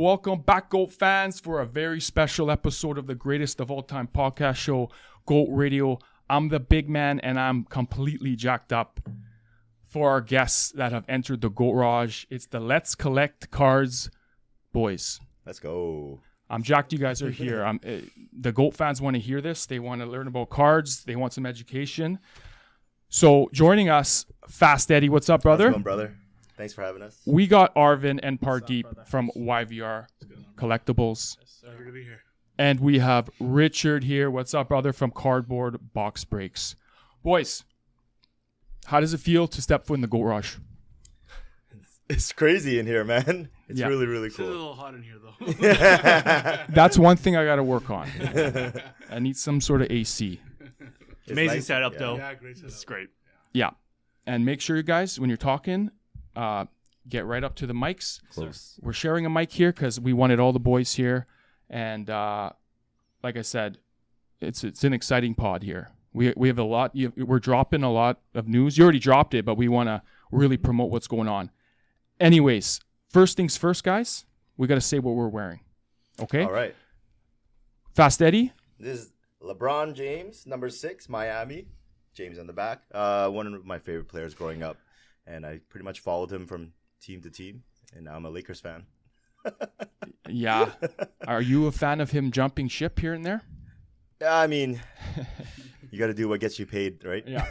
Welcome back, GOAT fans, for a very special episode of the greatest of all time podcast show, GOAT Radio. I'm the big man, and I'm completely jacked up for our guests that have entered the Goatrage. It's the Let's Collect Cards boys. Let's go. I'm jacked you guys are here. The GOAT fans want to hear this. They want to learn about cards. They want some education. So joining us, Fast Eddie. What's up, brother? How's it going, brother? Thanks for having us. We got Arvin and Pardeep from YVR Collectibles. Yes, sir. Good to be here. And we have Richard here. What's up, brother, from Cardboard Box Breaks. Boys, how does it feel to step foot in the Goatrage? It's crazy in here, man. It's really, really It's a cool. little hot in here, though. That's one thing I got to work on. I need some sort of AC. It's Amazing nice. setup, Yeah. though. Yeah, great setup. It's great. Yeah. And make sure, you guys, when you're talking, get right up to the mics. Close. We're sharing a mic here because we wanted all the boys here. And like I said, it's an exciting pod here. We have a lot. We're dropping a lot of news. You already dropped it, but we want to really promote what's going on. Anyways, first things first, guys. We got to say what we're wearing. Okay? All right. Fast Eddie. This is LeBron James, number 6, Miami. James on the back. One of my favorite players growing up. And I pretty much followed him from team to team. And now I'm a Lakers fan. Yeah. Are you a fan of him jumping ship here and there? I mean, you got to do what gets you paid, right? Yeah.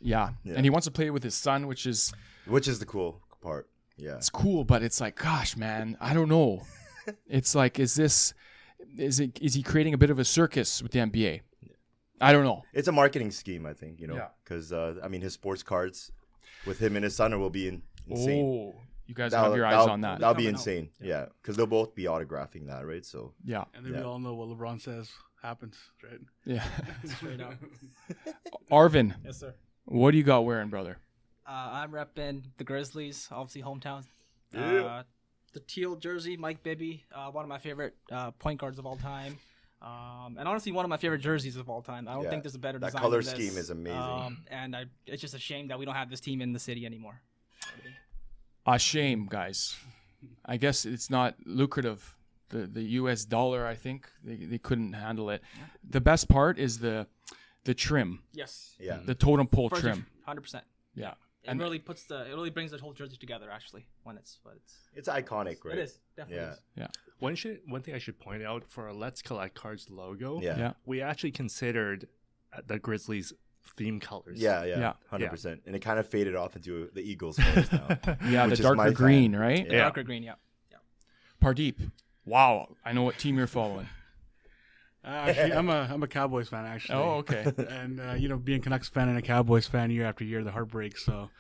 Yeah. Yeah. And he wants to play with his son, which is Which is the cool part. Yeah. it's cool, but it's like, gosh, man, I don't know. It's like, is he creating a bit of a circus with the NBA? I don't know. It's a marketing scheme, I think, Yeah. because, I mean, his sports cards with him and his son will be insane. Oh, you guys have your eyes on that. That'll be Coming out. insane. Yeah, because they'll both be autographing that, right? So Yeah. And then we all know what LeBron says happens, right? Yeah. Straight up. Arvin, Yes, sir. what do you got wearing, brother? I'm repping the Grizzlies, obviously hometown. Yeah. The teal jersey, Mike Bibby, one of my favorite point guards of all time. And honestly, one of my favorite jerseys of all time. I don't Yeah. think there's a better That design color than this. scheme is amazing. And it's just a shame that we don't have this team in the city anymore. A shame, guys. I guess it's not lucrative. The U.S. dollar, I think, they couldn't handle it. The best part is the trim, Yes. yeah, the totem pole trim. 100%. Yeah. It And- really brings the whole jersey together, actually, when it's. it's iconic, right? It is definitely. Yeah. Is. One thing I should point out for our Let's Collect Cards logo, Yeah. Yeah. we actually considered the Grizzlies theme colors. Yeah, Yeah. 100%. And it kind of faded off into the Eagles colors now. Yeah, Which the is my darker fan. green, right? Yeah. Darker green, yeah. Pardeep. Wow, I know what team you're following. Actually, I'm a Cowboys fan, actually. Oh, okay. And, being a Canucks fan and a Cowboys fan year after year, the heartbreak. So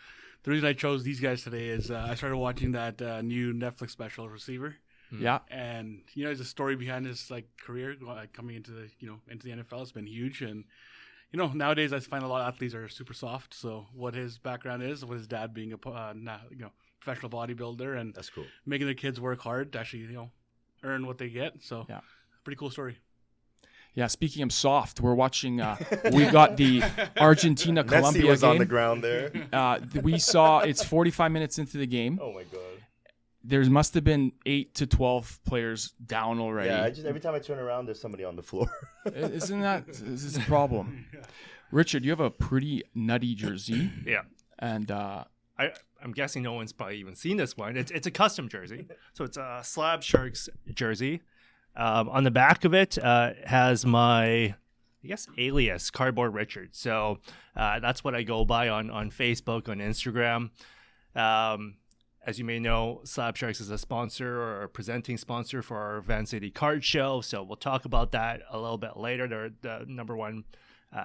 the reason I chose these guys today is I started watching that new Netflix special, Receiver. Yeah. And, there's a story behind his, career coming into the NFL. It's been huge. And, nowadays I find a lot of athletes are super soft. So what his background is, with his dad being a professional bodybuilder and That's cool. making their kids work hard to actually, earn what they get. So Yeah. pretty cool story. Yeah, speaking of soft, we're watching, we got the Messi Argentina-Colombia was on the game. ground there. We saw it's 45 minutes into the game. Oh, my God. There must have been 8 to 12 players down already. Yeah, every time I turn around, there's somebody on the floor. Isn't that this is a problem? Richard, you have a pretty nutty jersey. Yeah. And I'm guessing no one's probably even seen this one. It's a custom jersey. So it's a Slab Sharks jersey. On the back of it has my, alias, Cardboard Richard. So that's what I go by on Facebook, on Instagram. As you may know, Slab Sharks is a sponsor or a presenting sponsor for our Vancity Card Show. So we'll talk about that a little bit later. They're the number one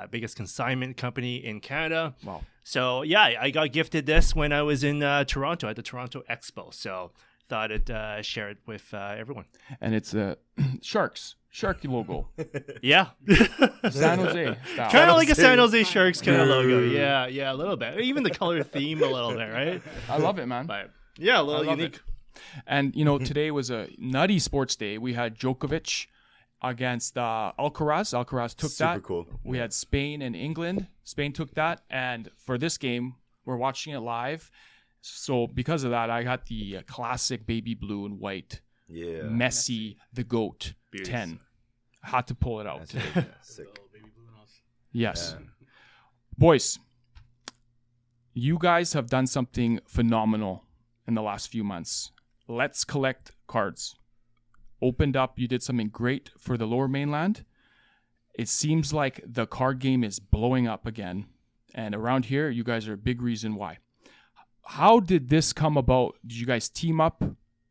biggest consignment company in Canada. wow. So, yeah, I got gifted this when I was in Toronto at the Toronto Expo. So thought I'd share it with everyone. And it's a Shark logo. Yeah. San Jose style. Kind of like a San Jose Sharks kind of logo. Yeah, a little bit. Even the color theme a little bit, right? I love it, man. But yeah, a I little love unique. it. And, today was a nutty sports day. We had Djokovic against Alcaraz. Alcaraz took Super that. cool. We had Spain and England. Spain took that. And for this game, we're watching it live. So because of that, I got the classic baby blue and white Yeah. Messi the Goat Beautiful. 10. I had to pull it out. That's it. Sick. Oh, baby blue nose. Yes. Yeah. Boys, you guys have done something phenomenal in the last few months. Let's Collect Cards. Opened up, you did something great for the Lower Mainland. It seems like the card game is blowing up again. And around here, you guys are a big reason why. How did this come about? Did you guys team up?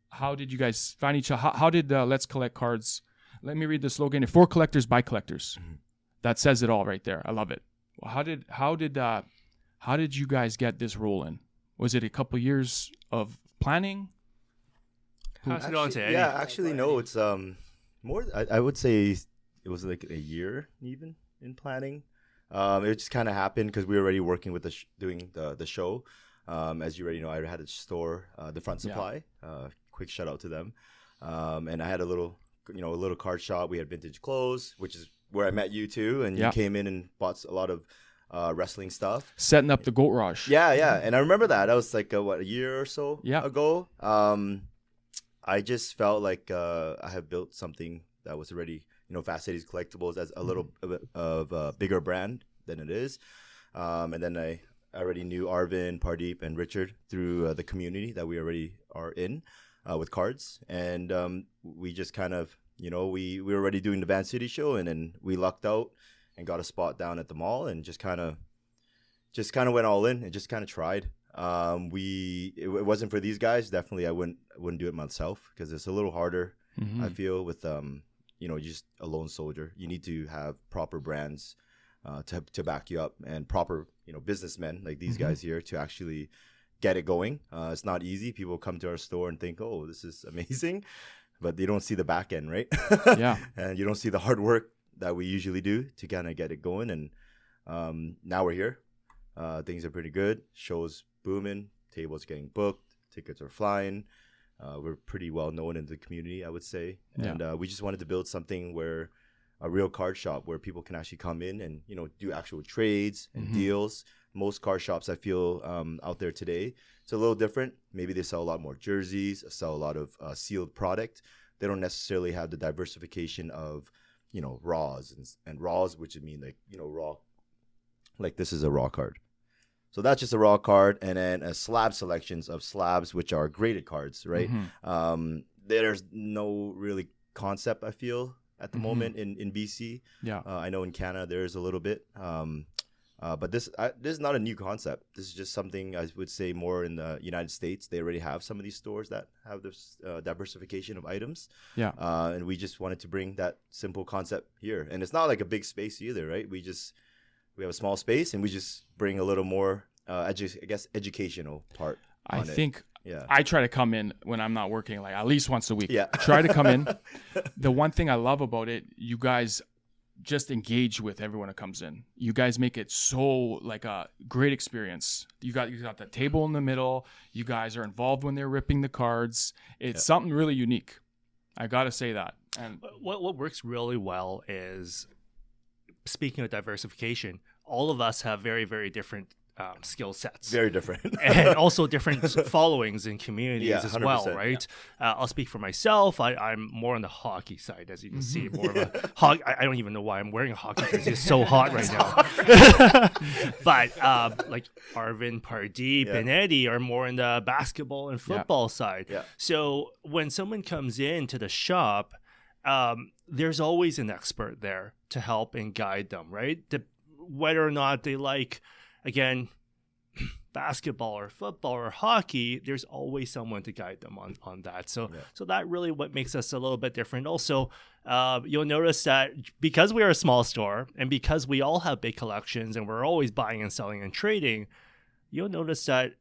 How did you guys find each other? How did Let's Collect Cards? Let me read the slogan. For collectors, by collectors. That says it all right there. I love it. Well, how did you guys get this rolling? Was it a couple years of planning? Pass it on to Eddie. Yeah, actually, no. It's more. I would say it was like a year even in planning. It just kind of happened because we were already working with doing the show. As you already know, I had a store, the Front Supply. Quick shout out to them. And I had a little card shop. We had vintage clothes, which is where I met you too. And you came in and bought a lot of wrestling stuff. Setting up the Goatrage. Yeah. And I remember that. That was like, a year or so ago. I just felt like I had built something that was already, Vancity's Collectibles as a little bit of a bigger brand than it is. And then I already knew Arvin, Pardeep, and Richard through the community that we already are in with cards. And we just kind of, we were already doing the Vancity show, and then we lucked out and got a spot down at the mall and just kind of went all in and just kind of tried. It wasn't for these guys. Definitely, I wouldn't do it myself because it's a little harder. I feel with just a lone soldier. You need to have proper brands to back you up and proper businessmen like these guys here to actually get it going. It's not easy. People come to our store and think, oh, this is amazing, but they don't see the back end, right? Yeah. And you don't see the hard work that we usually do to kind of get it going. And now we're here. Things are pretty good. Shows booming. Tables getting booked. Tickets are flying. We're pretty well known in the community, I would say. And we just wanted to build something where a real card shop where people can actually come in and, do actual trades and deals. Most card shops, I feel, out there today, it's a little different. Maybe they sell a lot more jerseys, sell a lot of sealed product. They don't necessarily have the diversification of, raws and raws, which would mean like, raw. Like this is a raw card. So that's just a raw card, and then a slab selections of slabs, which are graded cards, right? There's no really concept, I feel, at the moment in BC. Yeah. I know in Canada there is a little bit, but this is not a new concept. This is just something I would say more in the United States. They already have some of these stores that have this diversification of items. Yeah. And we just wanted to bring that simple concept here, and it's not like a big space either, right? We have a small space, and we just bring a little more, educational part. I think I try to come in when I'm not working, like at least once a week. Yeah. Try to come in. The one thing I love about it, you guys just engage with everyone that comes in. You guys make it so like a great experience. You got the table in the middle. You guys are involved when they're ripping the cards. It's something really unique. I got to say that. And what works really well is, speaking of diversification, all of us have very, very different skill sets. Very different. And also different followings and communities as well, 100%, right? I'll speak for myself. I'm more on the hockey side, as you can see. More of a hockey. I don't even know why I'm wearing a hockey jersey. It's so hot right now. But like Arvin, Pardeep, and Eddie are more in the basketball and football side. Yeah. So when someone comes into the shop, there's always an expert there to help and guide them, right? Whether or not they like, again, basketball or football or hockey, there's always someone to guide them on that. So that really what makes us a little bit different. Also, you'll notice that because we are a small store and because we all have big collections and we're always buying and selling and trading, you'll notice that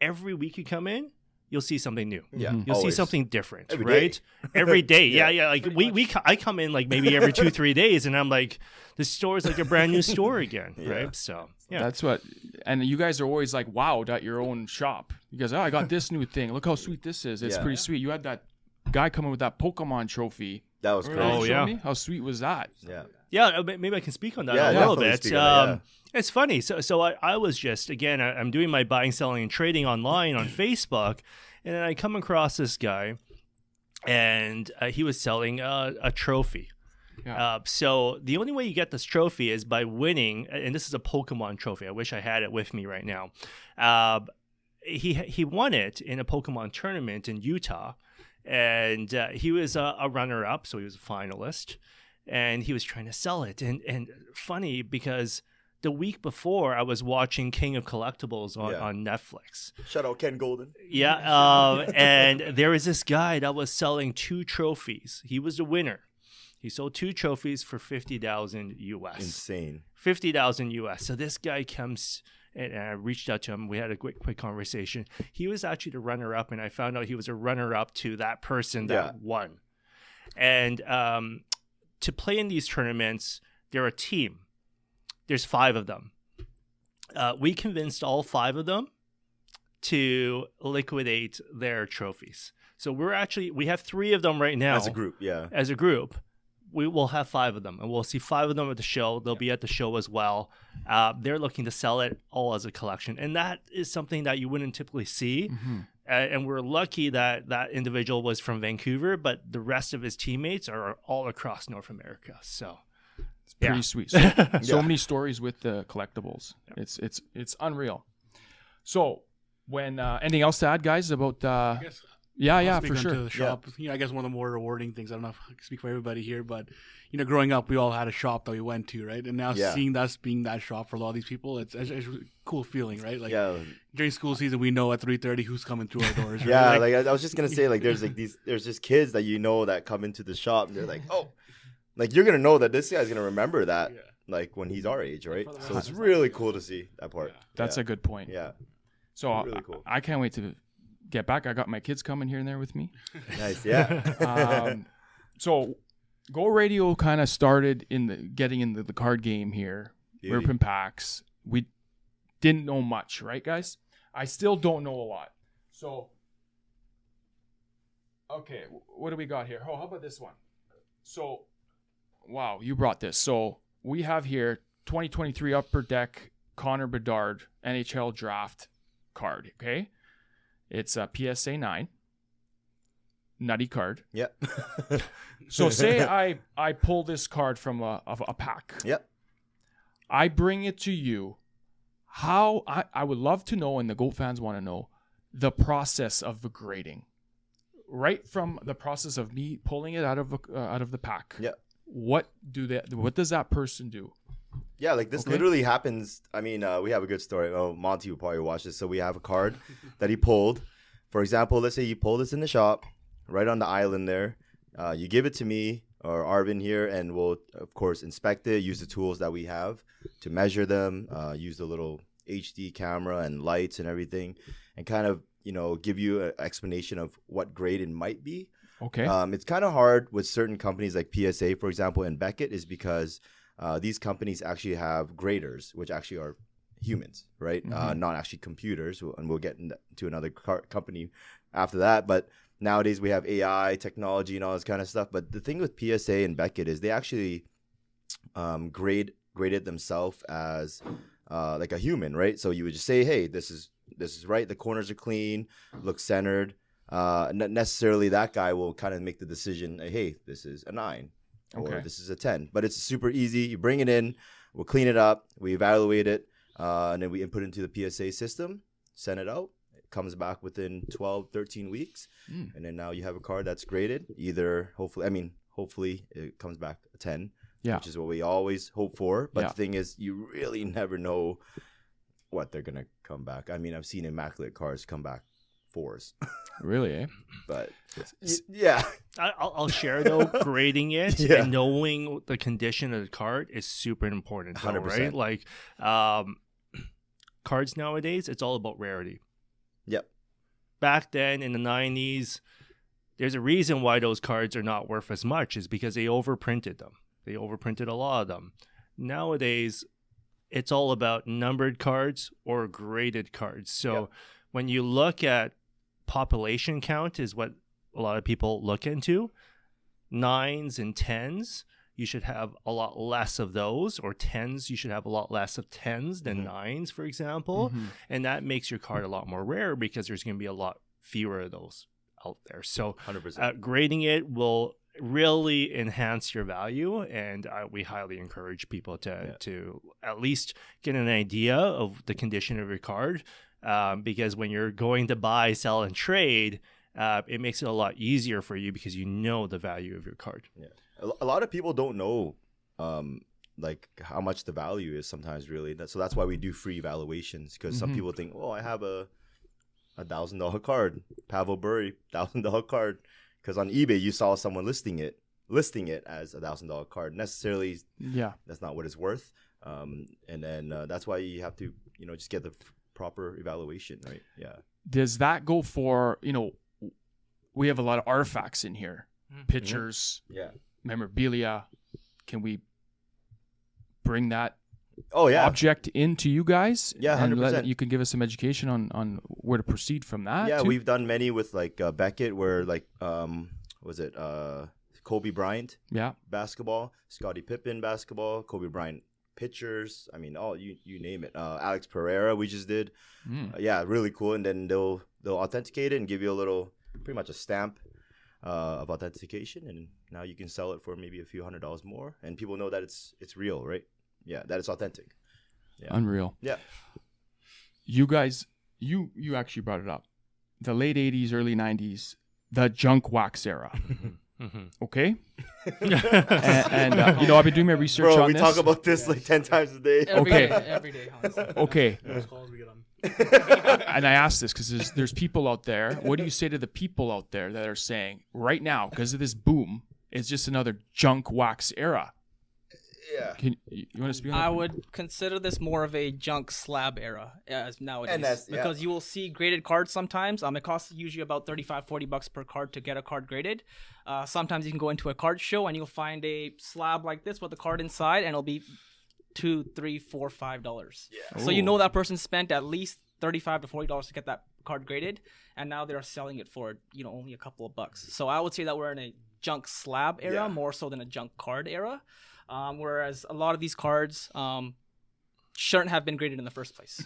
every week you come in, you'll see something new. Yeah, you'll see something different, right? Every day. Yeah. Like I come in like maybe every 2-3 days, and I'm like, the store is like a brand new store again, right? So that's what. And you guys are always like wowed at your own shop. You guys, I got this new thing. Look how sweet this is. It's pretty sweet. You had that guy coming with that Pokemon trophy. That was Remember crazy. you showed yeah. me? How sweet was that? Yeah. Yeah, maybe I can speak on that Yeah, a little definitely bit. speak on that, It's funny. So I was just, again, I'm doing my buying, selling, and trading online on Facebook, and then I come across this guy, and he was selling a trophy. Yeah. So the only way you get this trophy is by winning, and this is a Pokemon trophy. I wish I had it with me right now. He won it in a Pokemon tournament in Utah, and he was a runner-up, so he was a finalist. And he was trying to sell it. And funny because the week before I was watching King of Collectibles on Netflix. Shout out Ken Golden. Yeah. And there was this guy that was selling 2 trophies. He was the winner. He sold 2 trophies for $50,000 US. Insane. $50,000 US. So this guy comes, and I reached out to him. We had a quick conversation. He was actually the runner-up, and I found out he was a runner-up to that person that won. And to play in these tournaments, they're a team. There's 5 of them. We convinced all 5 of them to liquidate their trophies. So we have 3 of them right now. As a group, yeah. As a group, we will have 5 of them, and we'll see 5 of them at the show. They'll be at the show as well. They're looking to sell it all as a collection, and that is something that you wouldn't typically see. Mm-hmm. And we're lucky that that individual was from Vancouver, but the rest of his teammates are all across North America. So It's pretty sweet. So many stories with the collectibles. It's unreal. So when anything else to add, guys, about I guess yeah, speak for onto sure. the shop. You know, I guess one of the more rewarding things. I don't know if I can speak for everybody here, but you know, growing up, we all had a shop that we went to, right? And now seeing us being that shop for a lot of these people, it's a cool feeling, right? Like during school season, we know at 3:30 who's coming through our doors. Right? Yeah, like I was just gonna say, like there's just kids that you know that come into the shop, and they're like, oh, like you're gonna know that this guy's gonna remember that, like when he's our age, right? So it's really cool to see that part. That's a good point. Yeah. So really cool. I can't wait to get back. I got my kids coming here and there with me. Nice, yeah. So Go Radio kind of started getting into the card game here. Beauty. Ripping packs. We didn't know much, right, guys? I still don't know a lot. So, okay, what do we got here? Oh, how about this one? So, wow, you brought this. So we have here 2023 Upper Deck Connor Bedard NHL Draft card. Okay, it's a PSA 9. Nutty card. Yep. So say I pull this card from a pack. Yep. I bring it to you. How I would love to know, and the GOAT fans want to know, the process of the grading. Right from the process of me pulling it out of the pack. Yep. What does that person do? Yeah, like this literally happens. I mean, we have a good story. Oh, Monty will probably watch this. So we have a card that he pulled. For example, let's say you pull this in the shop, right on the island there. You give it to me or Arvin here, and we'll, of course, inspect it, use the tools that we have to measure them, use the little HD camera and lights and everything, and kind of, give you an explanation of what grade it might be. Okay. It's kind of hard with certain companies like PSA, for example, and Beckett, is because these companies actually have graders, which actually are humans, right? Mm-hmm. Not actually computers, and we'll get into another company after that. But nowadays we have AI technology and all this kind of stuff. But the thing with PSA and Beckett is they actually graded themselves as like a human, right? So you would just say, hey, this is right. The corners are clean, looks centered. Not necessarily that guy will kind of make the decision, hey, this is a 9 or this is a 10. But it's super easy. You bring it in, we'll clean it up, we evaluate it, and then we input it into the PSA system, send it out. It comes back within 12, 13 weeks. And then now you have a card that's graded. Hopefully it comes back a 10, which is what we always hope for. But the thing is, you really never know what they're going to come back. I mean, I've seen immaculate cards come back 4s. Really, eh? But yeah. I'll share though, grading it and knowing the condition of the card is super important though, 100%. right? Like cards nowadays, it's all about rarity. Yep. Back then in the 90s, there's a reason why those cards are not worth as much, is because they overprinted them. They overprinted a lot of them. Nowadays, it's all about numbered cards or graded cards. So when you look at population count is what a lot of people look into. 9s and 10s, you should have a lot less of those, or 10s, you should have a lot less of 10s than 9s, for example. And that makes your card a lot more rare because there's going to be a lot fewer of those out there. So 100%. Grading it will really enhance your value, and we highly encourage people to at least get an idea of the condition of your card, because when you're going to buy, sell, and trade, it makes it a lot easier for you because you know the value of your card. Yeah. A lot of people don't know like how much the value is sometimes, really. So that's why we do free evaluations, because some people think, oh, I have a $1,000 card, Pavel Bure, $1,000 card, because on eBay you saw someone listing it as $1,000 card. Necessarily, that's not what it's worth. And then that's why you have to, just get the proper evaluation, right? Yeah. Does that go for, we have a lot of artifacts in here, pictures, memorabilia. Can we bring that object into you guys? Yeah, 100%. And you can give us some education on where to proceed from that. Yeah, too? we've done many with like Beckett, where like Kobe Bryant basketball, Scottie Pippen basketball, Kobe Bryant pictures. I mean, you name it. Alex Pereira, we just did. Really cool. And then they'll authenticate it and give you a little, pretty much a stamp of authentication, and now you can sell it for maybe a few $100s more, and people know that it's real, right? Yeah, that it's authentic. Yeah. Unreal. Yeah. You guys, you actually brought it up. The late 80s, early 90s, the junk wax era. Okay? and I've been doing my research on we this. talk about this like 10 times a day. Every day, honestly. Okay. Those calls we get on. And I ask this because there's people out there. What do you say to the people out there that are saying right now, because of this boom, it's just another junk wax era? Yeah. You want to speak on that? I would consider this more of a junk slab era as nowadays, because you will see graded cards sometimes. It costs usually about $35-$40 per card to get a card graded. Sometimes you can go into a card show and you'll find a slab like this with the card inside, and it'll be $2, $3, $4, $5. Yeah. So you know that person spent at least $35 to $40 to get that card graded, and now they're selling it for only a couple of bucks. So I would say that we're in a junk slab era more so than a junk card era. Whereas a lot of these cards shouldn't have been graded in the first place.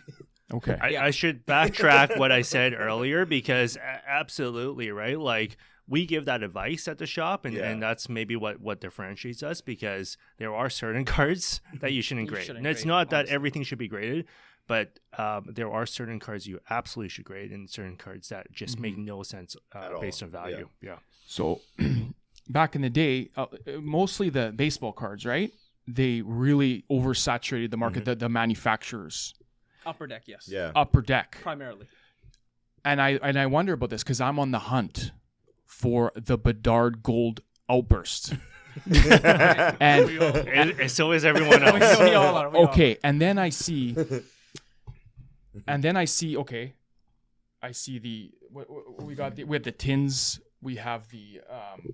Okay. I should backtrack what I said earlier, because absolutely, right? Like, we give that advice at the shop, and that's maybe what differentiates us, because there are certain cards that you shouldn't grade. And it's not that everything should be graded, but there are certain cards you absolutely should grade, and certain cards that just make no sense based on value. Yeah. So back in the day, mostly the baseball cards, right? They really oversaturated the market, the manufacturers. Upper Deck, yes. Yeah. Upper Deck. Primarily. And I wonder about this because I'm on the hunt for the Bedard Gold Outburst. and so is everyone else. We all are. Okay, and then I see, okay, I see the, we have the tins. We have the,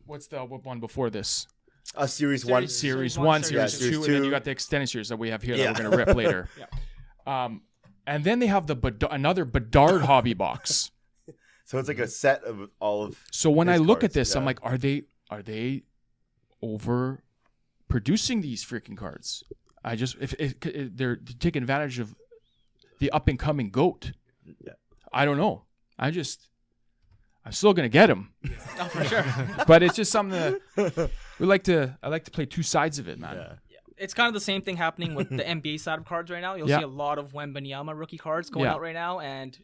what's the one before this? Series 1. Series 1, Series 2, and then you got the extended series that we have here that we're going to rip later. And then they have another Bedard hobby box. So it's like a set of all of. So when I look at this, I'm like, are they over producing these freaking cards? If they're taking advantage of the up and coming GOAT. Yeah. I don't know. I'm still gonna get them. Oh, for sure. But it's just something that I like to play two sides of it, man. Yeah. It's kind of the same thing happening with the NBA side of cards right now. You'll see a lot of Wembanyama rookie cards going out right now, and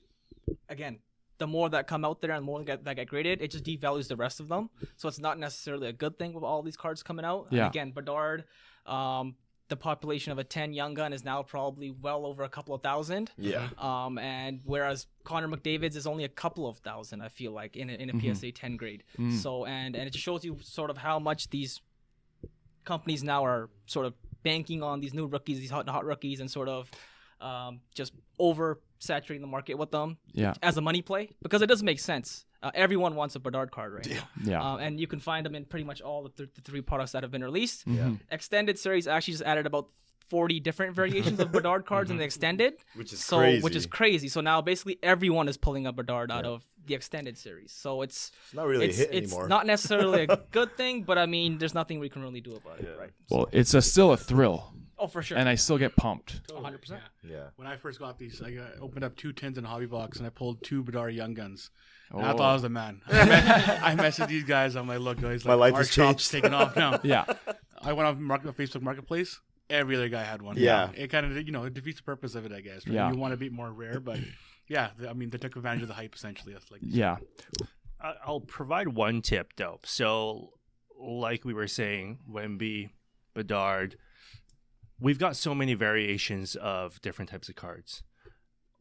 again, the more that come out there and the more that get graded, it just devalues the rest of them. So it's not necessarily a good thing with all these cards coming out. Yeah. And again, Bedard, the population of a 10 young gun is now probably well over a couple of thousand. Yeah. And whereas Connor McDavid's is only a couple of thousand, I feel like, in a PSA 10 grade. So and it just shows you sort of how much these companies now are sort of banking on these new rookies, these hot rookies, and sort of just oversaturating the market with them as a money play, because it doesn't make sense. Everyone wants a Bedard card right now. Yeah. And you can find them in pretty much all the three products that have been released. Yeah. Extended series actually just added about 40 different variations of Bedard cards in the extended, which is which is crazy. So now basically everyone is pulling a Bedard out of the extended series. So it's not really a hit anymore. It's not necessarily a good thing, but I mean, there's nothing we can really do about it, right? Well, it's still a thrill. Oh, for sure. And I still get pumped. 100%. Yeah. When I first got these, I opened up 2 tins in a hobby box and I pulled 2 Bedard Young Guns. And I thought I was the man. I messaged these guys. I'm like, look, guys, my life our has shop's changed. taking off now. Yeah. I went on Facebook Marketplace. Every other guy had one. Yeah. It kind of, it defeats the purpose of it, I guess. Right? Yeah. You want to be more rare, but yeah, I mean, they took advantage of the hype, essentially. That's like, Yeah. I'll provide one tip, though. So, like we were saying, Wemby, Bedard, we've got so many variations of different types of cards.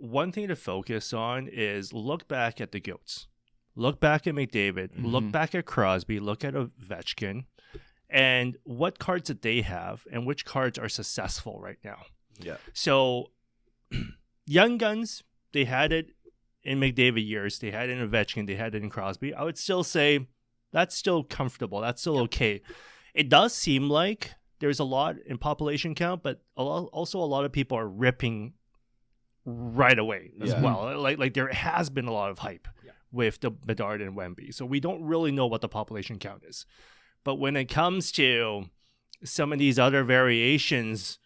One thing to focus on is look back at the GOATs. Look back at McDavid. Look back at Crosby. Look at Ovechkin. And what cards that they have and which cards are successful right now. Yeah. So, Young Guns, they had it in McDavid years. They had it in Ovechkin. They had it in Crosby. I would still say that's still comfortable. That's still okay. It does seem like there's a lot in population count, but also a lot of people are ripping right away as well. Like there has been a lot of hype with the Bedard and Wemby. So we don't really know what the population count is. But when it comes to some of these other variations,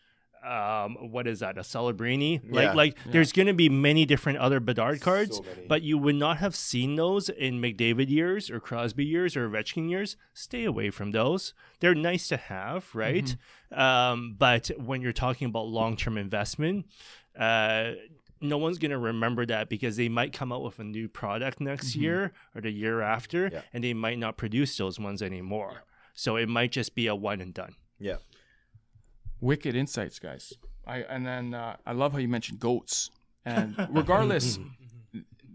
what is that? A Celebrini? There's going to be many different other Bedard cards, but you would not have seen those in McDavid years or Crosby years or Ovechkin years. Stay away from those. They're nice to have, right? But when you're talking about long-term investment, no one's going to remember that because they might come out with a new product next year or the year after, and they might not produce those ones anymore. So it might just be a one and done. Yeah. Wicked insights, guys. I love how you mentioned goats. And regardless,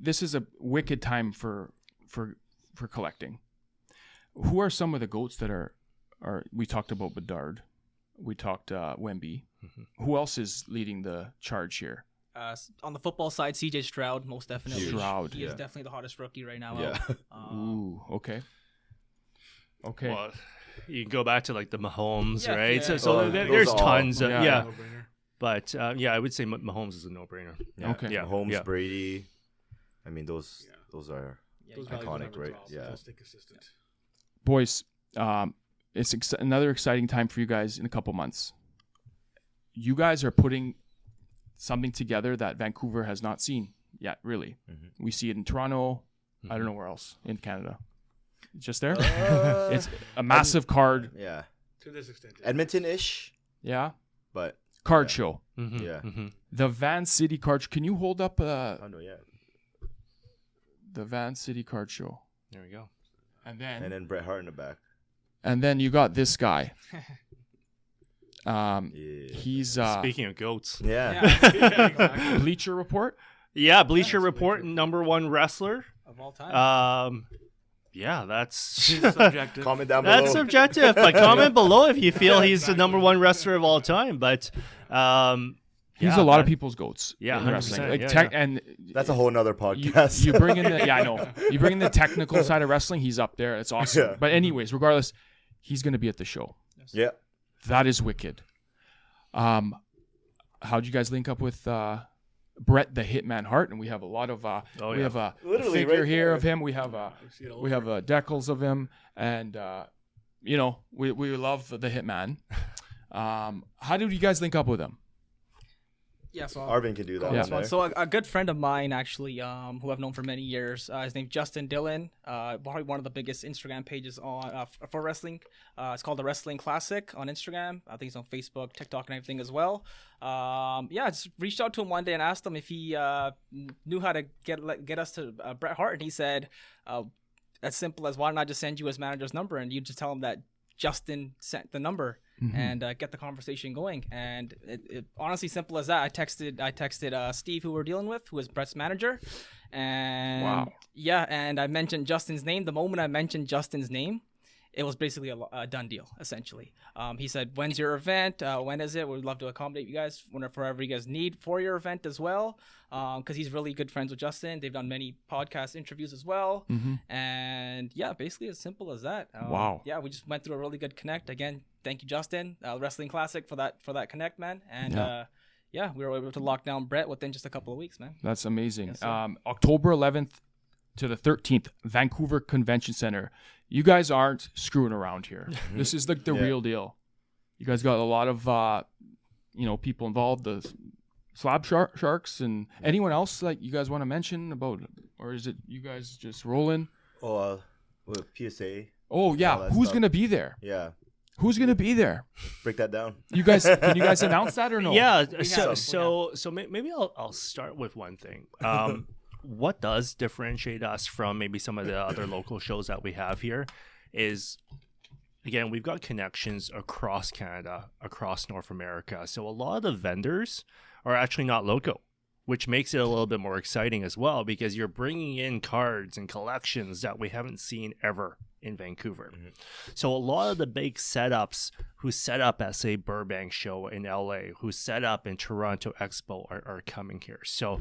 this is a wicked time for collecting. Who are some of the goats that are we talked about Bedard. We talked Wemby. Who else is leading the charge here? On the football side, CJ Stroud, most definitely. Stroud. He is definitely the hottest rookie right now. Yeah. Ooh, okay. Okay. Well, you can go back to like the Mahomes, right? Yeah. So there's tons of, no-brainer. But I would say Mahomes is a no-brainer. Yeah. Okay. Yeah. Mahomes, Brady. I mean, those are Those values iconic, never right? drop. Yeah. They'll stay consistent. Boys, it's another exciting time for you guys in a couple months. You guys are putting something together that Vancouver has not seen yet, really. We see it in Toronto. I don't know where else in Canada. It's just there. It's a massive card. Yeah. To this extent. Edmonton-ish, Yeah. but Card show. yeah. The Vancity Card. Can you hold up Oh no, yeah. the Vancity Card Show? There we go. And And then Bret Hart in the back. you got this guy. Yeah. He's Speaking of goats. Yeah. Exactly. Bleacher Report. Yeah, Bleacher Report, #1 wrestler. Of all time. Yeah, that's Subjective. Comment down below. that's subjective. But comment below if you feel he's the #1 wrestler of all time. But He's a lot of people's goats. Yeah, in wrestling. 100%, Like yeah. and That's a whole nother podcast. you bring in the I know. You bring in the technical side of wrestling. He's up there. It's awesome. Yeah. But anyways, regardless, he's going to be at the show. Yeah. That is wicked. How'd you guys link up with Bret the Hitman Hart? And we have a lot of we have a Literally figure right here there. of him. We have decals of him, and we love the Hitman. How did you guys link up with him? Yeah, so Arvin can do that. Yeah. one there. So a good friend of mine, actually, who I've known for many years, his name's Justin Dillon. Probably one of the biggest Instagram pages on for wrestling. It's called the Wrestling Classic on Instagram. I think it's on Facebook, TikTok, and everything as well. I just reached out to him one day and asked him if he knew how to get us to Bret Hart, and he said, as simple as, why don't I just send you his manager's number, and you just tell him that Justin sent the number. And get the conversation going, and it honestly simple as that. I texted Steve, who we're dealing with, who is Bret's manager, and Wow. and I mentioned Justin's name. The moment I mentioned Justin's name, it was basically a done deal, essentially. He said, when's your event? When is it? We'd love to accommodate you guys whenever you guys need for your event as well. Because he's really good friends with Justin. They've done many podcast interviews as well. And yeah, basically as simple as that. Wow. Yeah, we just went through a really good connect. Again, thank you, Justin, Wrestling Classic, for that connect, man. And yeah, we were able to lock down Bret within just a couple of weeks, man. That's amazing. Yes, October 11th to the 13th, Vancouver Convention Center. You guys aren't screwing around here. This is the real deal. You guys got a lot of people involved, the Slab Sharks, and anyone else that you guys want to mention about, or is it you guys just rolling? Oh, with PSA. Oh yeah, who's gonna be there? Yeah. Who's gonna be there? Break that down. Can you guys announce that or no? Yeah. So maybe I'll start with one thing. What does differentiate us from maybe some of the other local shows that we have here is, again, we've got connections across Canada, across North America. So a lot of the vendors are actually not local, which makes it a little bit more exciting as well, because you're bringing in cards and collections that we haven't seen ever in Vancouver. So a lot of the big setups who set up at, say, Burbank show in LA, who set up in Toronto Expo are coming here. So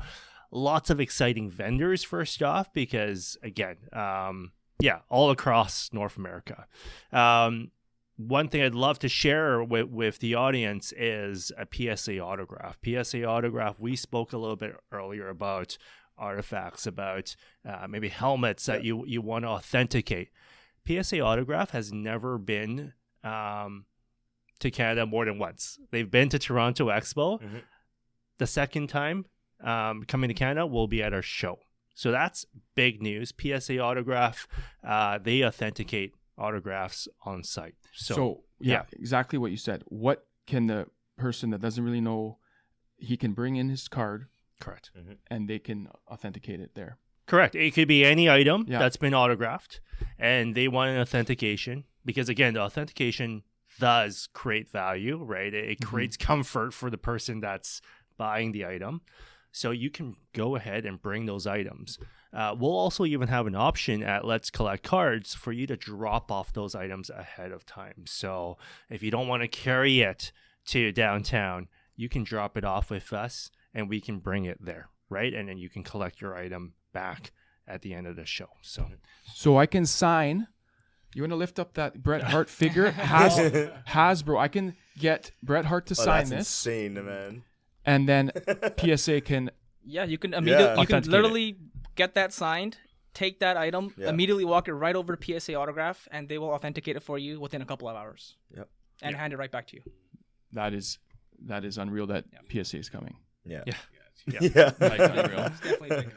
lots of exciting vendors, first off, because again, all across North America. One thing I'd love to share with the audience is a PSA autograph. PSA autograph, we spoke a little bit earlier about artifacts, about maybe helmets that you want to authenticate. PSA autograph has never been to Canada more than once. They've been to Toronto Expo. The second time coming to Canada will be at our show. So that's big news. PSA autograph, they authenticate autographs on site. So yeah, exactly what you said. What can the person that doesn't really know, he can bring in his card, correct, and they can authenticate it there. Correct. It could be any item that's been autographed, and they want an authentication, because again, the authentication does create value, right? It creates comfort for the person that's buying the item. So you can go ahead and bring those items. We'll also even have an option at Let's Collect Cards for you to drop off those items ahead of time. So if you don't want to carry it to downtown, you can drop it off with us and we can bring it there, right? And then you can collect your item back at the end of the show. So I can sign. You want to lift up that Bret Hart figure? Hasbro. I can get Bret Hart to sign this. Insane, man. And then PSA can... Yeah, you can immediately, you can literally get that signed, take that item, immediately walk it right over to PSA autograph, and they will authenticate it for you within a couple of hours. Yep. And hand it right back to you. That is unreal that PSA is coming. Yeah. That's unreal. It's definitely big.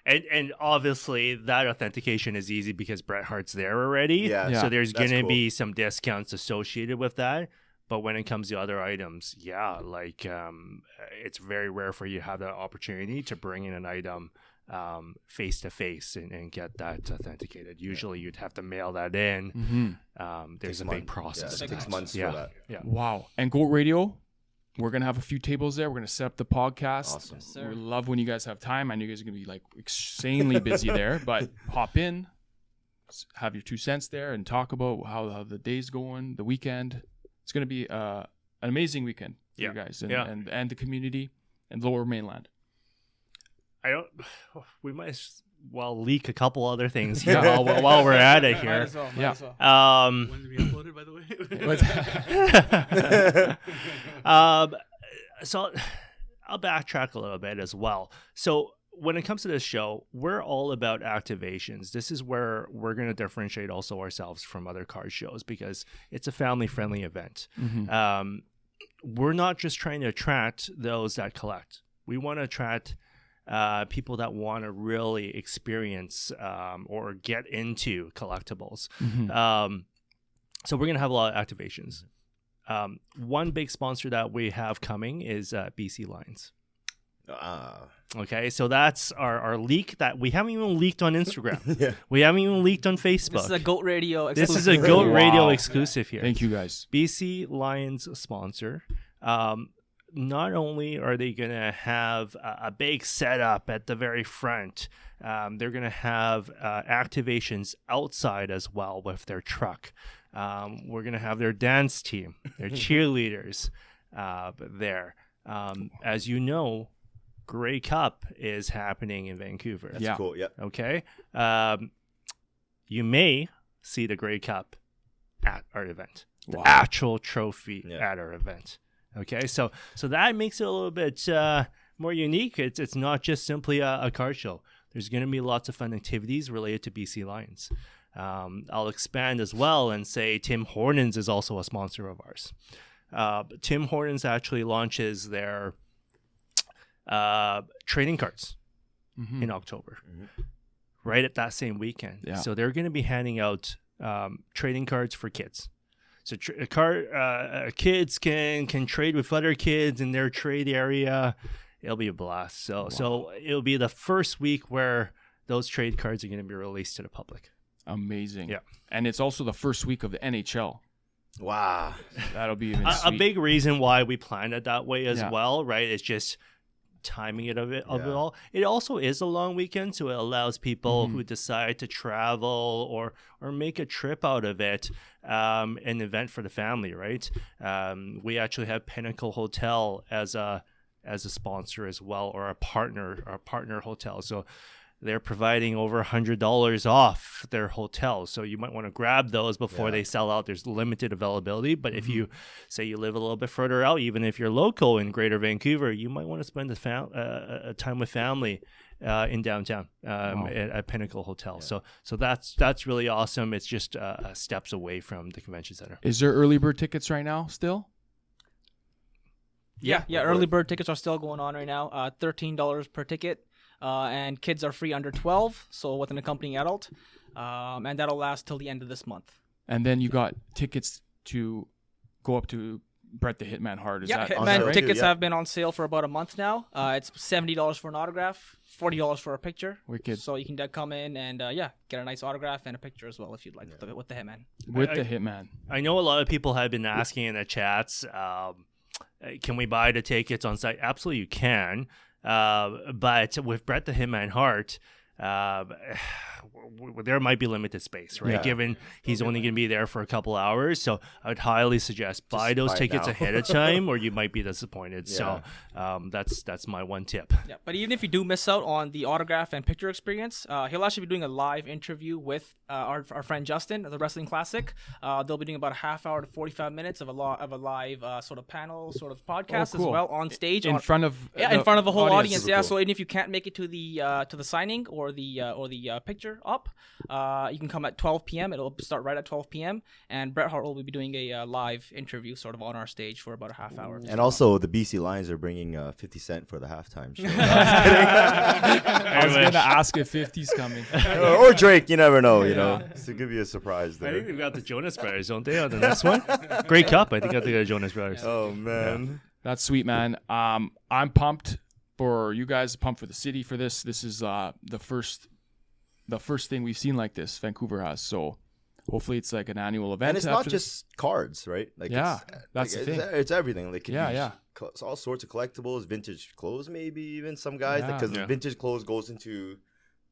And obviously that authentication is easy because Bret Hart's there already. Yeah. So there's going to be some discounts associated with that. But when it comes to other items, it's very rare for you to have that opportunity to bring in an item face to face and get that authenticated. Usually you'd have to mail that in. There's a big process. 6 months for that. Yeah. Wow. And Goat Radio, we're going to have a few tables there. We're going to set up the podcast. Awesome. Yes, sir. We love when you guys have time. I know you guys are going to be like insanely busy there, but hop in, have your 2 cents there and talk about how the day's going, the weekend. It's going to be an amazing weekend for you guys and the community and Lower Mainland. We might as well leak a couple other things here while we're at it here. Might as well. When did we upload it, by the way? So I'll backtrack a little bit as well. So when it comes to this show, we're all about activations. This is where we're going to differentiate also ourselves from other card shows because it's a family-friendly event. We're not just trying to attract those that collect. We want to attract people that want to really experience or get into collectibles. So we're going to have a lot of activations. One big sponsor that we have coming is BC Lines. Okay, so that's our leak that we haven't even leaked on Instagram. We haven't even leaked on Facebook. This is a Goat Radio exclusive. This is a Goat Radio exclusive here. Thank you, guys. BC Lions sponsor. Not only are they going to have a big setup at the very front They're going to have activations outside as well with their truck. We're going to have their dance team, their cheerleaders there. As you know, Grey Cup is happening in Vancouver. That's cool. Yeah. Okay. You may see the Grey Cup at our event. The actual trophy at our event. Okay, so that makes it a little bit more unique. It's not just simply a card show. There's going to be lots of fun activities related to BC Lions. I'll expand as well and say Tim Hortons is also a sponsor of ours. Tim Hortons actually launches their trading cards in October, right at that same weekend. Yeah. So they're going to be handing out trading cards for kids. So kids can trade with other kids in their trade area. It'll be a blast. So it'll be the first week where those trade cards are going to be released to the public. Amazing. Yeah. And it's also the first week of the NHL. Wow. That'll be even a big reason why we planned it that way as well, right? It's just timing it of it all. It also is a long weekend, so it allows people who decide to travel or make a trip out of it, an event for the family, right? We actually have Pinnacle Hotel as a sponsor as well, or a partner hotel. So they're providing over $100 off their hotel. So you might want to grab those before they sell out. There's limited availability. But if you say you live a little bit further out, even if you're local in Greater Vancouver, you might want to spend a time with family in downtown at Pinnacle Hotel. Yeah. So that's really awesome. It's just steps away from the convention center. Is there early bird tickets right now still? Yeah. Early bird tickets are still going on right now. $13 per ticket. And kids are free under 12, so with an accompanying adult. And that'll last till the end of this month. And then you got tickets to go up to Bret the Hitman Hart. Hitman tickets have been on sale for about a month now. It's $70 for an autograph, $40 for a picture. Wicked. So you can come in and get a nice autograph and a picture as well if you'd like with the Hitman. The Hitman. I know a lot of people have been asking in the chats, can we buy the tickets on site? Absolutely, you can. But with Bret the Hitman Hart, there might be limited space, right? Yeah. Given he's only going to be there for a couple hours. So I would highly suggest buy those tickets ahead of time or you might be disappointed. Yeah. So that's my one tip. Yeah, but even if you do miss out on the autograph and picture experience, he'll actually be doing a live interview with our friend Justin of the Wrestling Classic. They'll be doing about a half hour to 45 minutes of a live sort of panel, sort of podcast as well on stage in front of a whole audience. Yeah, cool. So even if you can't make it to the signing or the picture up, you can come at 12 p.m. It'll start right at 12 p.m. and Bret Hart will be doing a live interview sort of on our stage for about a half hour. And also the BC Lions are bringing 50 Cent for the halftime show. I was going to ask if 50's coming. or Drake, you never know, you know. So give you a surprise there. I think they've got the Jonas Brothers, don't they, on the next one? Great Cup, I think they got the Jonas Brothers. Oh, man. Yeah. That's sweet, man. I'm pumped for you guys, pumped for the city for this. This is the first thing we've seen like this Vancouver has. So hopefully it's like an annual event. And it's not just cards, right? Like that's the thing. It's everything. Like it's all sorts of collectibles, vintage clothes, maybe even some guys because vintage clothes goes into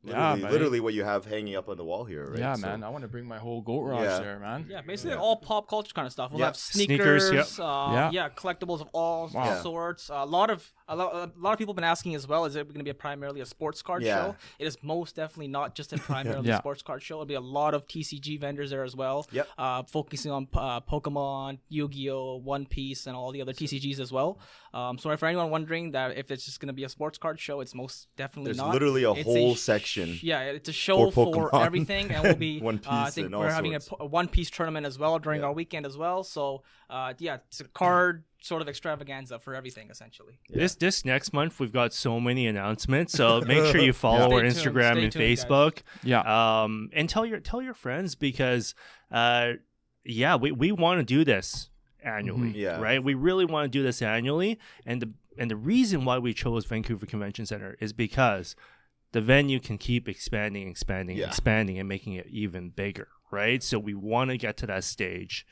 literally what you have hanging up on the wall here, right? Yeah, man. I want to bring my whole Goatrage there, man. Yeah, basically all pop culture kind of stuff. We'll have sneakers, collectibles of all sorts. A lot of people have been asking as well, is it going to be primarily a sports card show? It is most definitely not just a primarily sports card show. It'll be a lot of TCG vendors there as well. Yep. Focusing on Pokemon, Yu-Gi-Oh, One Piece, and all the other TCGs as well. So for anyone wondering that if it's just going to be a sports card show, it's most definitely not. There's literally a whole section. Yeah, it's a show for everything, and we'll be. One Piece I think we're having a One Piece tournament as well during our weekend as well. So, it's a card sort of extravaganza for everything essentially. Yeah. This next month we've got so many announcements, so make sure you follow our Instagram and Facebook. Guys. And tell your friends because we want to do this annually, right? We really want to do this annually, and the reason why we chose Vancouver Convention Center is because the venue can keep expanding and making it even bigger, right? So we want to get to that stage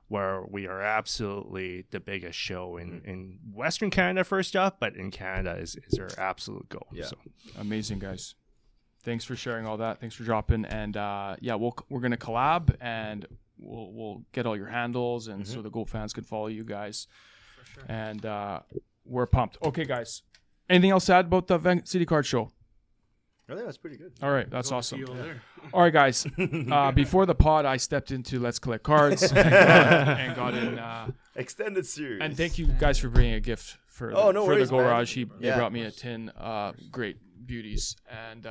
where we are absolutely the biggest show in Western Canada first off, but in Canada is our absolute goal. Yeah. So. Amazing, guys. Thanks for sharing all that. Thanks for dropping. And we're gonna collab, and we'll get all your handles, and so the Goat fans can follow you guys. For sure. And we're pumped. Okay, guys. Anything else to add about the Vancity Card Show? I think that's pretty good. All right, that's awesome. All right, guys. Before the pod, I stepped into Let's Collect Cards and got in extended series. And thank you guys for bringing a gift for the Goatrage. They brought me a tin. Great beauties. And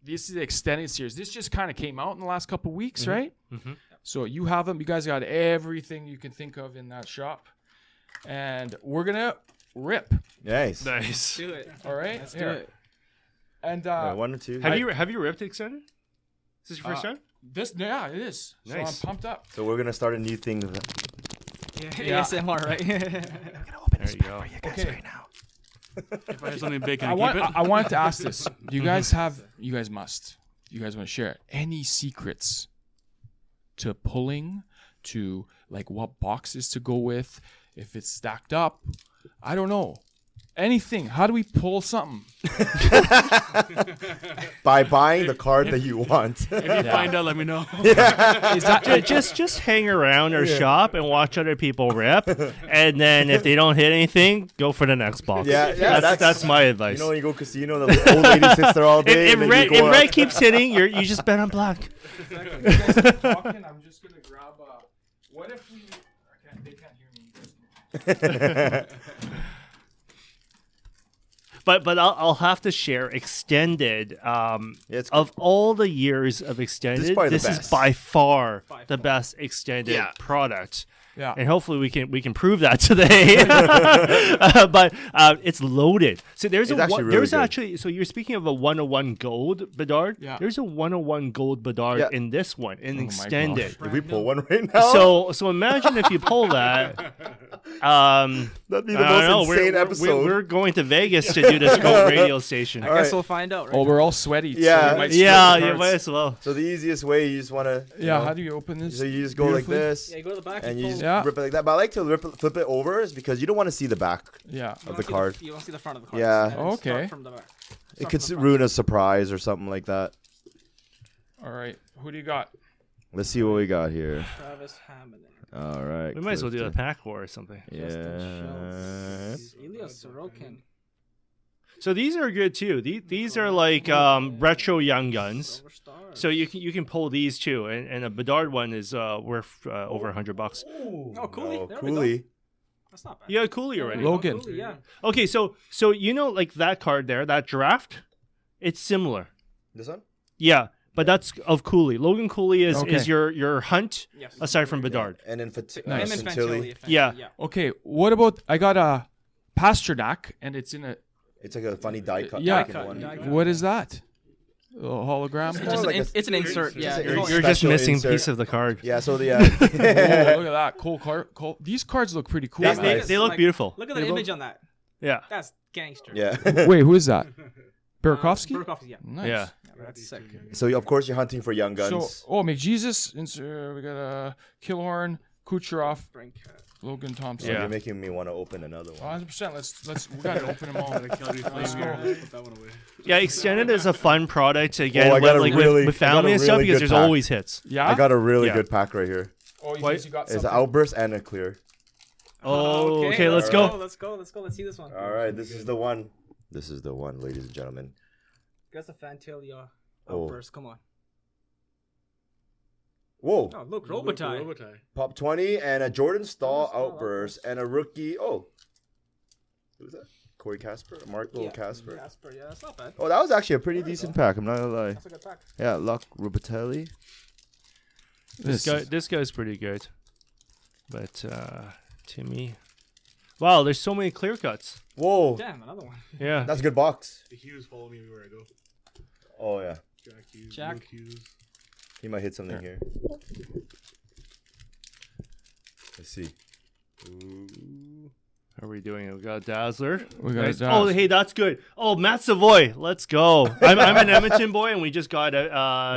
this is the extended series. This just kind of came out in the last couple weeks, right? Mm-hmm. So you have them. You guys got everything you can think of in that shop. And we're gonna rip. Nice. Let's do it. All right. Let's do it. And 1 or 2. Have you ripped extended? Is this your first time? It is. Nice. So I'm pumped up. So we're gonna start a new thing. Yeah. ASMR, right? I'm gonna open this pack for you guys right now. If I have something big, can I wanted to ask this. You guys want to share any secrets to pulling, to like what boxes to go with, if it's stacked up? I don't know. Anything. How do we pull something? By buying the card that you want. If you find out, let me know. Is that just hang around our shop and watch other people rip, and then if they don't hit anything, go for the next box. That's my advice. You know when you go casino, the old lady sits there all day. If red keeps hitting, you just bet on black. Exactly. You guys keep talking. I'm just gonna grab. What if we? They can't hear me. But I'll have to share extended. Of all the years of extended, this is by far the best extended product. Yeah. And hopefully we can prove that today. But it's loaded. So there's so you're speaking of a 101 gold Bedard. Yeah. There's a 101 gold Bedard in this one in extended. If we pull one right now. So imagine if you pull that. That'd be the most insane episode. We're going to Vegas to do this Goat radio station. I guess we'll find out. Right Oh, we're all sweaty. Yeah. So you might as well. So the easiest way, you just want to. How do you open this? So you just go like this. Yeah, you go to the back and you just Yeah. rip it like that. But I like to flip it over is because you don't want to see the back of the card. You don't see the front of the card. Yeah. Okay. From the back. It could ruin a surprise or something like that. All right. Who do you got? Let's see what we got here. Travis Hammond. All right. We might as well do a pack war or something. Yeah. Elias Sorokin. So these are good too. These are like retro Young Guns. So you can pull these too, and a Bedard one is worth over $100. Oh, Cooley. There we Cooley. go. That's not bad. You got Cooley already. Logan. Cooley, yeah. Okay, so you know like that card there, that draft, it's similar. This one? Yeah, but that's of Cooley. Logan Cooley is your hunt aside from Bedard. And then Nice. Fantilli. Yeah. Okay. What about? I got a Pasternak, and it's in a. It's like a funny die cut. Yeah. One. What is that? A hologram? It's an insert. Yeah. You're just missing a piece of the card. Yeah. So the. Oh, look at that. Cool card. These cards look pretty cool. They look beautiful. Look at the image on that. Yeah. That's gangster. Yeah. Wait, who is that? Burakovsky? Burakovsky, yeah. Nice. Yeah. That's sick. So of course you're hunting for young guns. So, McJesus. We got Killhorn, Kucherov, Logan Thompson. So you're making me want to open another one. 100%. Let's. We gotta open them all. Let's go. Put that one away. Yeah, extended is a fun product to get with family I got a and stuff really because good there's pack. always hits. Yeah. I got a really good pack right here. Oh, you got It's something. an outburst and a clear. Oh, okay. Let's go. Let's go. Let's see this one. All right, this is the one. This is the one, ladies and gentlemen. That's a Fantilli outburst. Come on. Whoa. Oh, look, Robitaille. Pop 20 and a Jordan Stahl outburst and a rookie. Oh. Who's that? Corey Casper? Marco Casper? Casper, yeah, that's not bad. Oh, that was actually a pretty decent pack. I'm not going to lie. That's a good pack. Yeah, Luck Robitaille. This guy's pretty good. But Timmy. Wow, there's so many clear cuts. Whoa. Damn, another one. Yeah. That's a good box. The Hughes follow me everywhere I go. Oh, yeah. Jack Hughes. Jack. Luke Hughes. He might hit something here. Let's see. Ooh. How are we doing? We got Dazzler. We got Dazzler. Oh, hey, that's good. Oh, Matt Savoy. Let's go. I'm an Edmonton boy, and we just got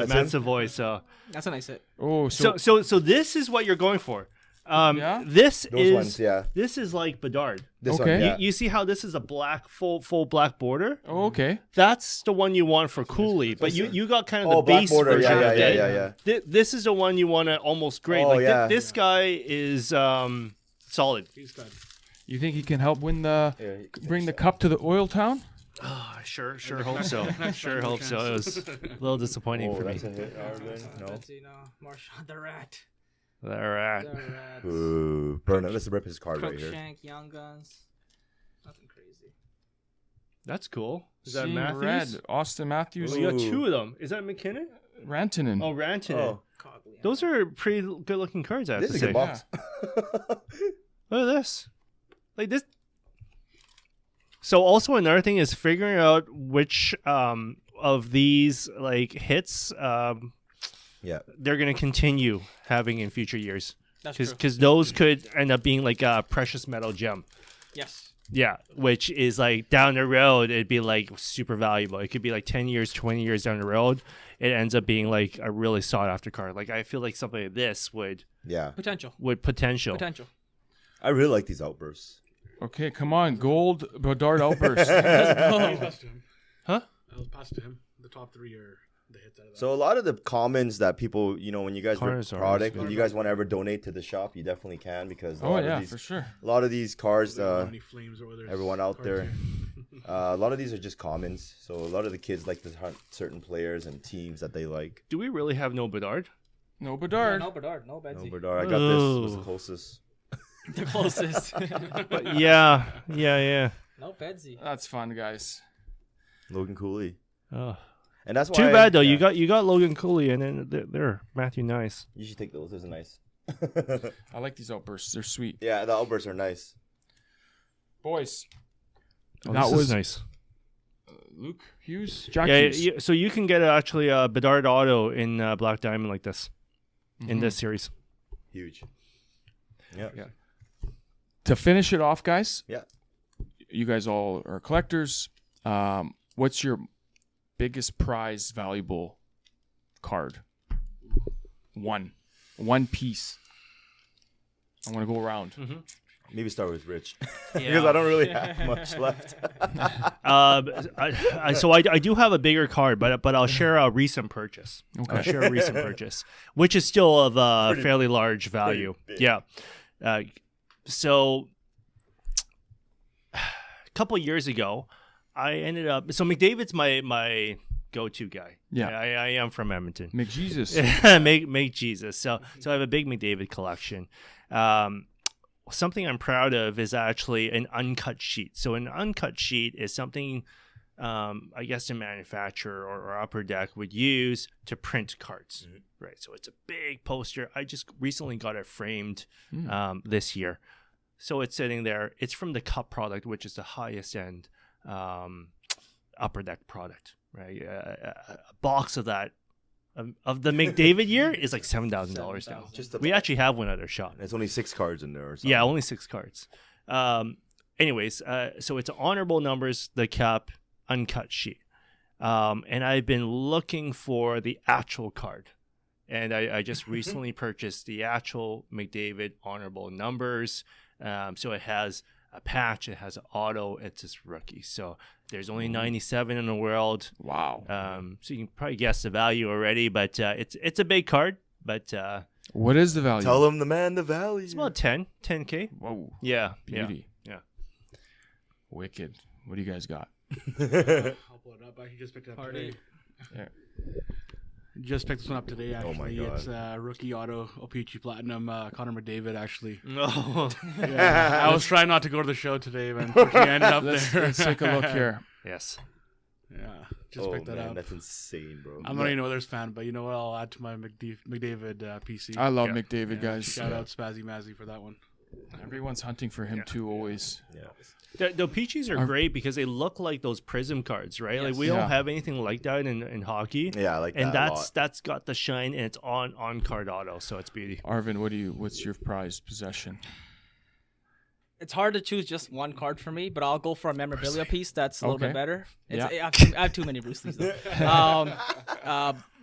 Matt Savoy. So that's a nice hit. Oh, so this is what you're going for. Yeah? This Those is ones, yeah. This is like Bedard. This Okay. one, yeah. You see how this is a black full black border? Oh, okay. That's the one you want for Cooley, but you got kind of the black base border, version yeah, of yeah, it. yeah, yeah. This is the one you want to almost grade. Oh, Like yeah. this guy is solid. He's good. You think he can help win the Yeah, bring the cup to the oil town? Oh, sure hope so. Sure hope so. It was a little disappointing for me. That's a hit, Arvin. No. Marshawn the Rat. They're at. The Rat. Ooh, burn it. Let's rip his card right here. Crookshank, Young Guns. Nothing crazy. That's cool. Is that Seeing Matthews? red. Austin Matthews. Oh, you got Ooh. 2 of them. Is that McKinnon? Rantanen. Oh, Rantanen. Oh, Cogley. Those are pretty good looking cards, I have this to is a say. good box. Look at this. Like this. So also another thing is figuring out which of these like hits Yeah. they're going to continue having in future years. That's true. Because those could end up being like a precious metal gem. Yes. Yeah, which is like down the road, it'd be like super valuable. It could be like 10 years, 20 years down the road. It ends up being like a really sought after card. Like I feel like something like this would Potential. potential. I really like these outbursts. Okay, come on. Gold Bedard outburst. That was passed to him. Huh? That was passed to him. The top 3 are the hits out of that. So a lot of the commons that people, when you guys rip Cars are product, always when you guys want to ever donate to the shop, you definitely can because Oh yeah, for sure. a lot of these cars, Any flames or whether it's everyone out cards there, here. a lot of these are just commons. So a lot of the kids like to hunt certain players and teams that they like. Do we really have no Bedard? No Yeah, Bedard. no Bedard. No Betsy. No, Bernard, I got this. It was the Ooh. closest. The closest. But yeah. No Betsy. That's fun, guys. Logan Cooley. Oh. And that's why. Too bad though. yeah. You got Logan Cooley and then there Matthew Nice. You should take those. Those are nice. I like these outbursts. They're sweet. Yeah, the outbursts are nice. Boys. Oh, that this was is nice. Luke Hughes. Jack Yeah, Hughes. so you can get actually a Bedard auto in Black Diamond like this in this series. Huge. Yeah. Yeah. To finish it off, guys. Yeah. You guys all are collectors. What's your biggest prize valuable card? One piece. I want to go around. Maybe start with Rich. Yeah. Because I don't really have much left. So I do have a bigger card, but I'll share a recent purchase. Okay. I'll share a recent purchase, which is still of a fairly large value. big. Yeah. So a couple years ago, I ended up. So McDavid's my go-to guy. Yeah. I am from Edmonton. McJesus. make Jesus. So I have a big McDavid collection. Something I'm proud of is actually an uncut sheet. So an uncut sheet is something I guess a manufacturer or Upper Deck would use to print cards. Right. So it's a big poster. I just recently got it framed this year. So it's sitting there. It's from the Cup product, which is the highest end Upper Deck product. Right. A box of that of the McDavid year is like $7,000 now. We actually have one at our shop. There's only 6 cards in there or something. Yeah, only 6 cards. Anyways, so it's honorable numbers, the Cup uncut sheet. And I've been looking for the actual card. And I just recently purchased the actual McDavid honorable numbers. So it has a patch, it has an auto, it's just rookie. So there's only 97 in the world. Wow. So you can probably guess the value already, but it's a big card. But What is the value? Tell him the man the value. it's about 10K. Whoa. Yeah, Beauty. yeah. Wicked. What do you guys got? I'll pull it up. I just picked it up Party. today. Yeah. Just picked this one up today, actually. Oh my God. It's rookie auto OPG Platinum Connor McDavid, actually. No. Yeah, I was trying not to go to the show today, but unfortunately I ended up there. Let's take a look here. Yes. Yeah, just picked that up. That's insane, bro. I'm not even an Oilers fan, but you know what? I'll add to my McDavid PC. I love Yeah. McDavid, guys. Shout out Spazzy Mazzy for that one. Everyone's hunting for him too, always. Yeah. The Peaches are great because they look like those prism cards, right? Like we Yeah. don't have anything like that in hockey. Yeah, I like that And a lot. that's got the shine and it's on card auto, so it's beauty. Arvin, what's your prized possession? It's hard to choose just one card for me, but I'll go for a memorabilia piece that's a little bit better. Yeah. I have too many Bruce Lees.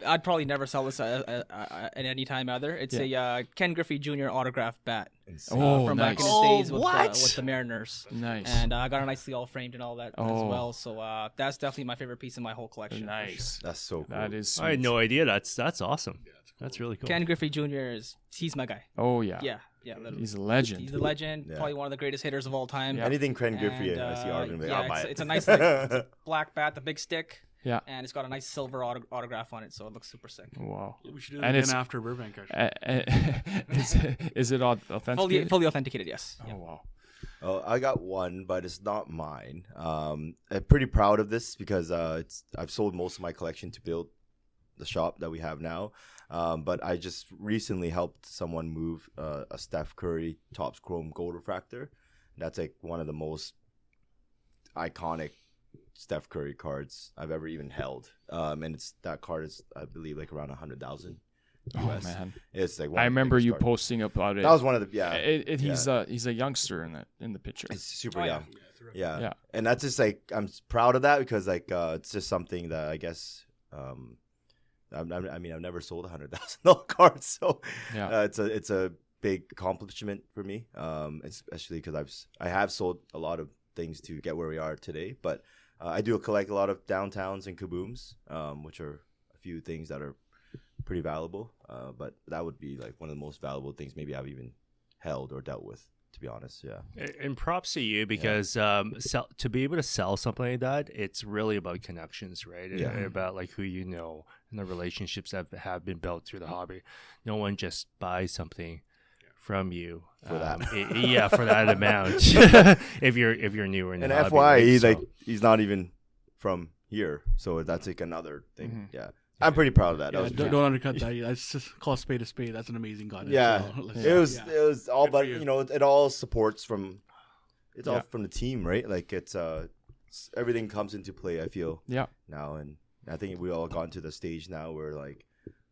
I'd probably never sell this at any time either. It's a Ken Griffey Jr. autographed bat from back in his days with the Mariners. Nice. And I got a nicely all framed and all that as well. So that's definitely my favorite piece in my whole collection. Nice. That's so cool. That is sweet. I had no idea. That's awesome. That's really cool. Ken Griffey Jr. he's my guy. Oh yeah. Yeah. Literally. He's a legend. He's a legend. Yeah. Probably one of the greatest hitters of all time. Yeah. Anything Ken Griffey, I see Arvin. I'll buy it. It's a nice it's a black bat, the big stick. Yeah. And it's got a nice silver autograph on it, so it looks super sick. Wow. We should do that again after Burbank. Is it authenticated? Fully authenticated, yes. Oh wow. Oh, I got one, but it's not mine. I'm pretty proud of this because I've sold most of my collection to build the shop that we have now. But I just recently helped someone move a Steph Curry Topps Chrome Gold Refractor. That's like one of the most iconic Steph Curry cards I've ever even held. And that card is, I believe, like around 100,000. Oh man, it's like I remember you posting about it. That was one of the He's a youngster in the picture. It's super young. Yeah, and that's just like I'm proud of that because like it's just something that I guess I mean I've never sold $100,000 cards, so it's a big accomplishment for me, especially because I have sold a lot of things to get where we are today, but I do collect a lot of downtowns and kabooms, which are a few things that are pretty valuable, but that would be like one of the most valuable things maybe I've even held or dealt with, to be honest. And props to you because to be able to sell something like that, it's really about connections, right? And about like who you know and the relationships that have been built through the hobby. No one just buys something from you for that for that amount if you're newer in the hobby. And FYI, he's not even from here, so that's like another thing. I'm pretty proud of that. Don't undercut that. That's just call a spade a spade. That's an amazing god. It was all, but it all supports from. It's all from the team, right? Like it's everything comes into play. I feel now, and I think we all gotten to the stage now where like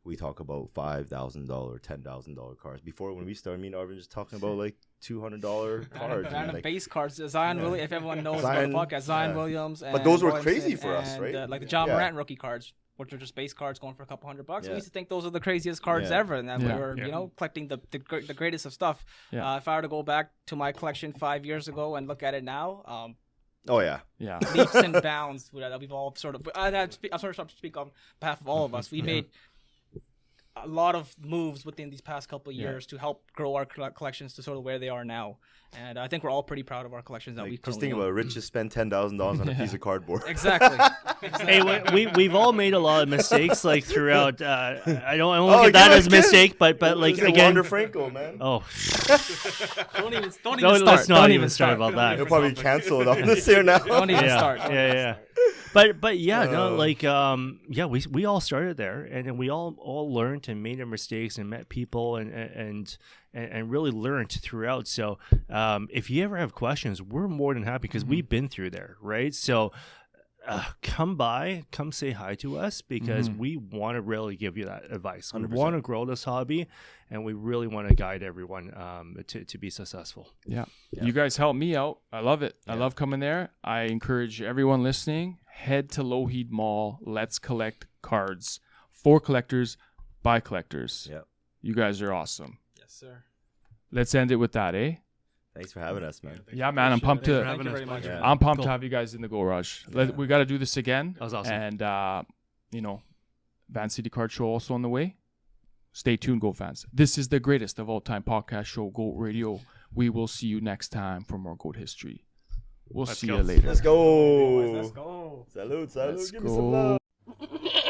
we talk about $5,000, $10,000 cards. Before when we started, me and Arvin just talking about like $200 cards. Random like, base cards. Zion Williams, if everyone knows about the podcast, Zion Williams. And but those were Williamson crazy for us, right? Like the John Morant rookie cards, which are just base cards going for a couple $100. We used to think those are the craziest cards ever, and then we were, collecting the greatest of stuff. If I were to go back to my collection 5 years ago and look at it now, leaps and bounds that we've all sort of. I'm sort of speak on behalf of all of us. We made a lot of moves within these past couple of years to help grow our collections to sort of where they are now, and I think we're all pretty proud of our collections that we just think about Rich just spent $10,000 on a piece of cardboard. Exactly. Hey, we've all made a lot of mistakes like throughout. I don't look at that as a mistake, but like again, Wander Franco, man. Oh, don't even start. Let's not even start about that. He'll probably cancel it on this here now. Don't even start. But we all started there, and we all learned and made our mistakes and met people and really learned throughout. So if you ever have questions, we're more than happy because we've been through there, right? So come say hi to us because we want to really give you that advice. 100%. We want to grow this hobby, and we really want to guide everyone to be successful. Yeah. You guys help me out. I love it. I love coming there. I encourage everyone listening, head to Lougheed Mall. Let's collect cards for collectors by collectors. Yeah. You guys are awesome. Yes, sir. Let's end it with that, eh? Thanks for having us, man. Yeah, man. I'm pumped to. Thank you very much. Yeah. I'm pumped to have you guys in the Goatrage. We got to do this again. That was awesome. And Vancity Card Show also on the way. Stay tuned, Goat fans. This is the greatest of all time podcast show, Goat Radio. We will see you next time for more Goat history. We'll see you later. Let's go. Let's go. Salute. Let's Give me some go. love.